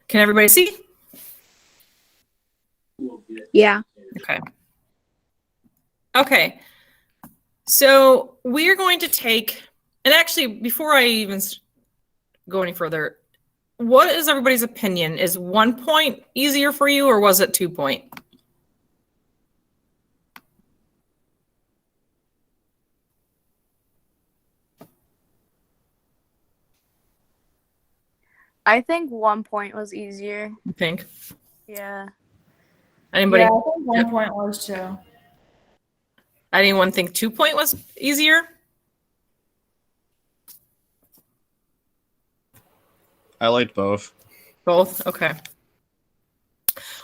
Can everybody see? Yeah. Okay. Okay. So we are going to take, and actually, before I even go any further, what is everybody's opinion? Is 1 point easier for you, or was it 2 point? I think 1 point was easier. You think? Yeah. Anybody? Yeah, I think 1 point was too. Anyone think 2 point was easier? I liked both. Both? Okay.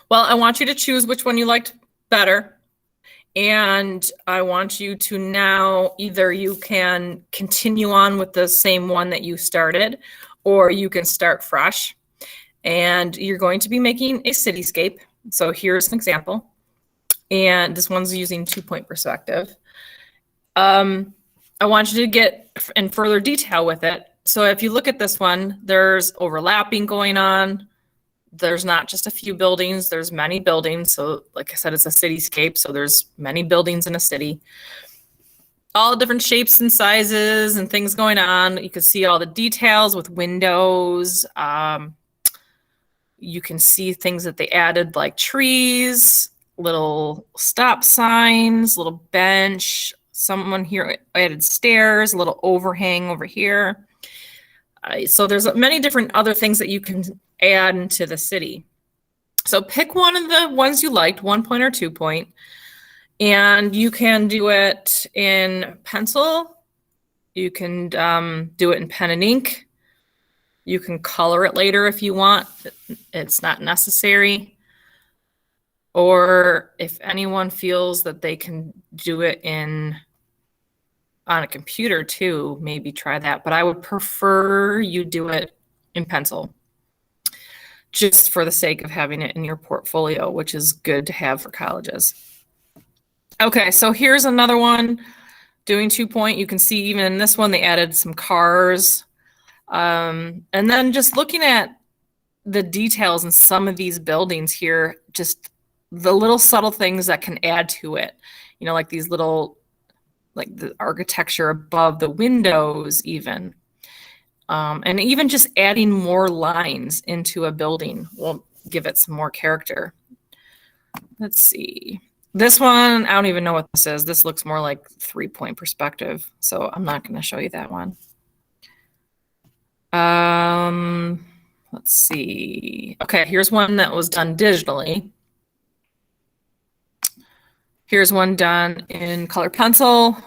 Well, I want you to choose which one you liked better. And I want you to now, either you can continue on with the same one that you started, or you can start fresh. And you're going to be making a cityscape. So here's an example. And this one's using 2 point perspective. I want you to get in further detail with it. So if you look at this one, there's overlapping going on. There's not just a few buildings, there's many buildings. So like I said, it's a cityscape. So there's many buildings in a city. All different shapes and sizes and things going on. You can see all the details with windows. You can see things that they added, like trees, little stop signs, little bench. Someone here added stairs, a little overhang over here. So there's many different other things that you can add into the city. So pick one of the ones you liked, 1 point or 2 point, and you can do it in pencil. You can do it in pen and ink. You can color it later if you want. It's not necessary. Or if anyone feels that they can do it on a computer too, maybe try that. But I would prefer you do it in pencil, just for the sake of having it in your portfolio, which is good to have for colleges. Okay, so here's another one doing 2 point. You can see even in this one, they added some cars. And then just looking at the details in some of these buildings here, just the little subtle things that can add to it, you know, like these little, like the architecture above the windows even. And even just adding more lines into a building will give it some more character. Let's see. This one, I don't even know what this is. This looks more like 3 point perspective, so I'm not going to show you that one. Let's see. Okay, here's one that was done digitally. Here's one done in color pencil.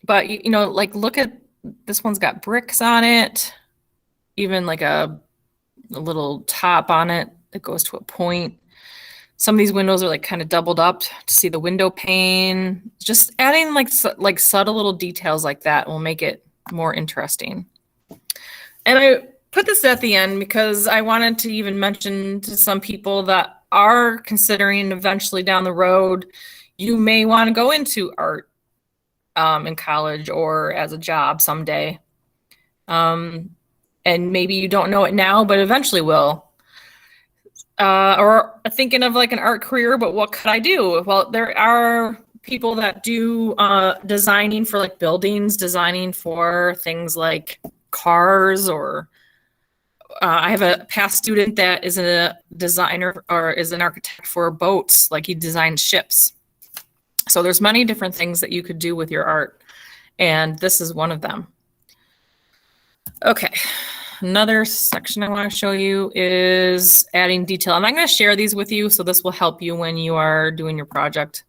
But, you know, like look at, this one's got bricks on it, even like a little top on it that goes to a point. Some of these windows are like kind of doubled up to see the window pane. Just adding like subtle little details like that will make it more interesting. And I put this at the end because I wanted to even mention to some people that are considering eventually down the road, you may want to go into art in college or as a job someday. And maybe you don't know it now, but eventually will. Or thinking of like an art career, but what could I do? Well, there are people that do designing for like buildings, designing for things like cars, or I have a past student that is a designer or is an architect for boats, like he designs ships. So there's many different things that you could do with your art, and this is one of them. Okay, another section I want to show you is adding detail. And I'm going to share these with you, so this will help you when you are doing your project.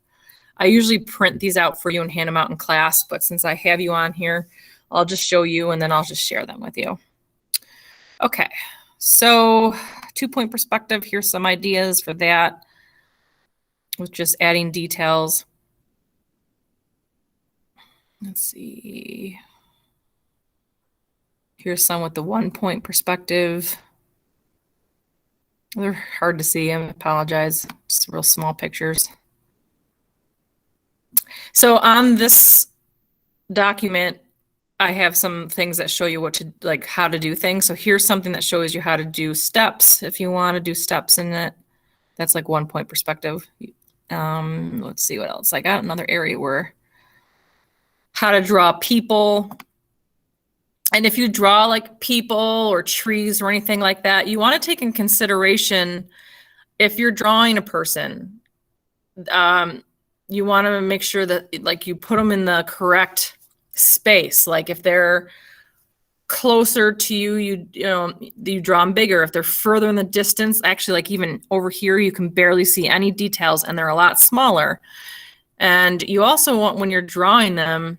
I usually print these out for you and hand them out in class, but since I have you on here, I'll just show you and then I'll just share them with you. Okay, so 2 point perspective, here's some ideas for that with just adding details. Let's see. Here's some with the 1 point perspective. They're hard to see, I apologize, just real small pictures. So on this document, I have some things that show you what to, like, how to do things. So here's something that shows you how to do steps if you want to do steps in it. That's like 1 point perspective. Let's see what else. I got another area where how to draw people. And if you draw like people or trees or anything like that, you want to take in consideration if you're drawing a person, you want to make sure that like you put them in the correct space. Like if they're closer to you, you draw them bigger. If they're further in the distance, actually, like even over here, you can barely see any details and they're a lot smaller. And you also want, when you're drawing them,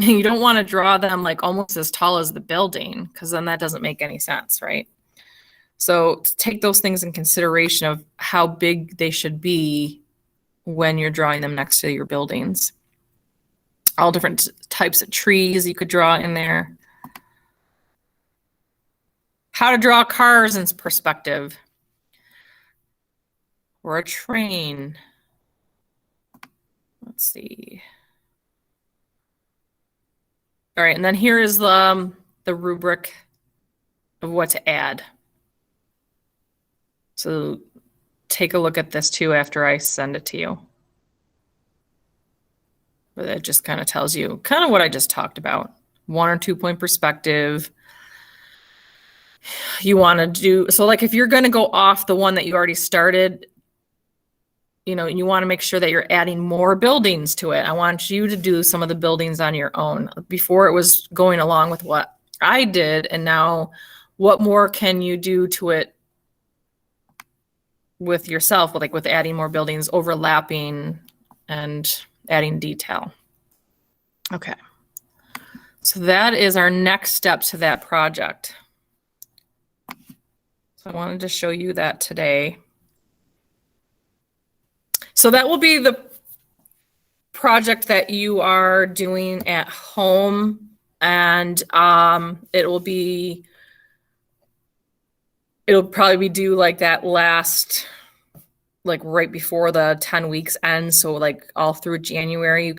you don't want to draw them like almost as tall as the building, because then that doesn't make any sense, right? So to take those things in consideration of how big they should be when you're drawing them next to your buildings. All different types of trees you could draw in there. How to draw cars in perspective. Or a train. Let's see. All right, and then here is the rubric of what to add. So take a look at this too after I send it to you. But it just kind of tells you kind of what I just talked about. 1 or 2 point perspective. You want to do, so like if you're going to go off the one that you already started, you know, you want to make sure that you're adding more buildings to it. I want you to do some of the buildings on your own. Before it was going along with what I did, and now what more can you do to it with yourself, like with adding more buildings, overlapping, and adding detail. Okay. So that is our next step to that project. So I wanted to show you that today. So that will be the project that you are doing at home, and it'll probably be due like that last, like right before the 10 weeks end. So like all through January,